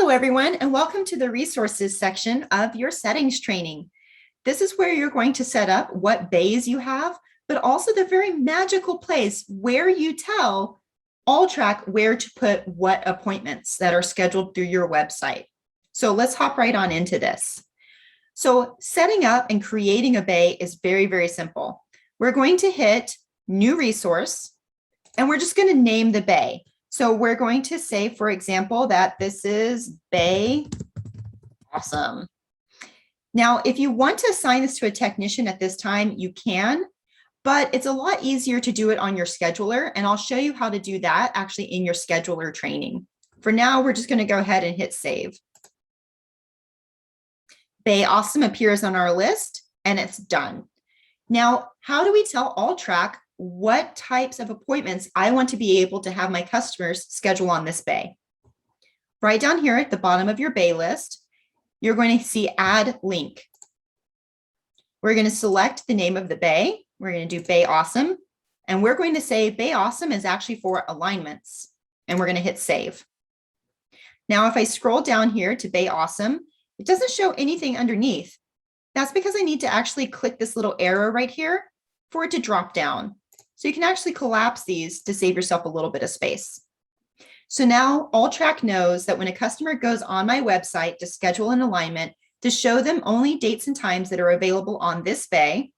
Hello, everyone, and welcome to the resources section of your settings training. This is where you're going to set up what bays you have, but also the very magical place where you tell Alltrac where to put what appointments that are scheduled through your website. So let's hop right on into this. So setting up and creating a bay is very, very simple. We're going to hit New Resource, and we're just going to name the bay. So we're going to say, for example, that this is Bay Awesome. Now, if you want to assign this to a technician at this time, you can, but it's a lot easier to do it on your scheduler. And I'll show you how to do that actually in your scheduler training. For now, we're just going to go ahead and hit save. Bay Awesome appears on our list and it's done. Now, how do we tell Alltrac what types of appointments I want to be able to have my customers schedule on this bay? Right down here at the bottom of your bay list, you're going to see Add Link. We're going to select the name of the bay. We're going to do Bay Awesome. And we're going to say Bay Awesome is actually for alignments. And we're going to hit save. Now, if I scroll down here to Bay Awesome, it doesn't show anything underneath. That's because I need to actually click this little arrow right here for it to drop down. So you can actually collapse these to save yourself a little bit of space. So now Alltrac knows that when a customer goes on my website to schedule an alignment, to show them only dates and times that are available on this bay,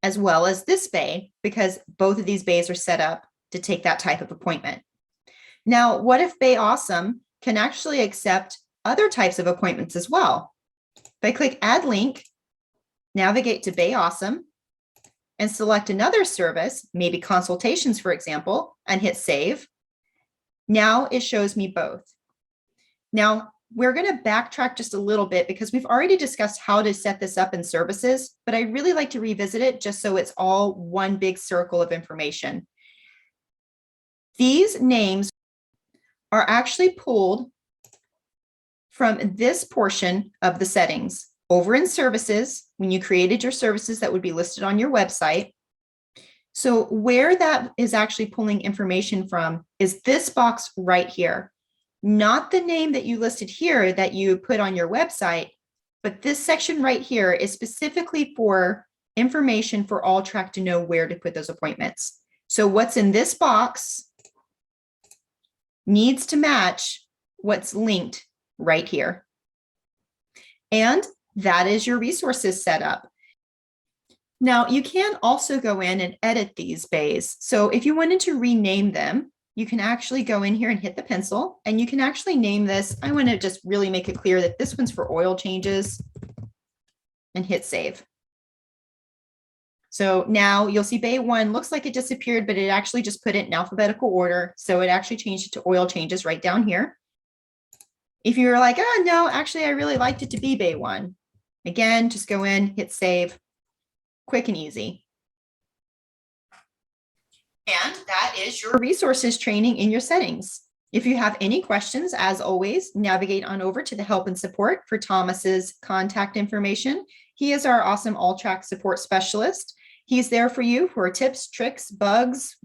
as well as this bay, because both of these bays are set up to take that type of appointment. Now, what if Bay Awesome can actually accept other types of appointments as well? If I click Add Link, navigate to Bay Awesome, and select another service, maybe consultations, for example, and hit save. Now it shows me both. Now we're going to backtrack just a little bit because we've already discussed how to set this up in services, but I really like to revisit it just so it's all one big circle of information. These names are actually pulled from this portion of the settings. Over in services, when you created your services that would be listed on your website. So where that is actually pulling information from is this box right here, not the name that you listed here that you put on your website, but this section right here is specifically for information for Alltrac to know where to put those appointments. So what's in this box needs to match what's linked right here. And that is your resources setup. Now, you can also go in and edit these bays. So if you wanted to rename them, you can actually go in here and hit the pencil, and you can actually name this. I want to just really make it clear that this one's for oil changes, and hit save. So now you'll see Bay 1 looks like it disappeared, but it actually just put it in alphabetical order. So it actually changed it to oil changes right down here. If you're like, oh, no, actually, I really liked it to be Bay 1. Again, just go in, hit save, quick and easy. And that is your resources training in your settings. If you have any questions, as always, navigate on over to the help and support for Thomas's contact information. He is our awesome Alltrac support specialist. He's there for you for tips, tricks, bugs,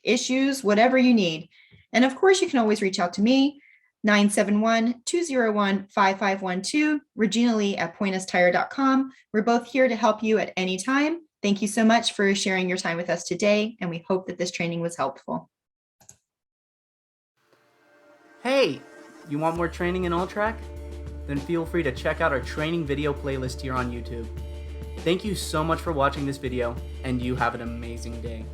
issues, whatever you need. And of course, you can always reach out to me, 971-201-5512, Regina Lee at pointustire.com. We're both here to help you at any time. Thank you so much for sharing your time with us today, and we hope that this training was helpful. Hey, you want more training in Alltrac? Then feel free to check out our training video playlist here on YouTube. Thank you so much for watching this video, and you have an amazing day.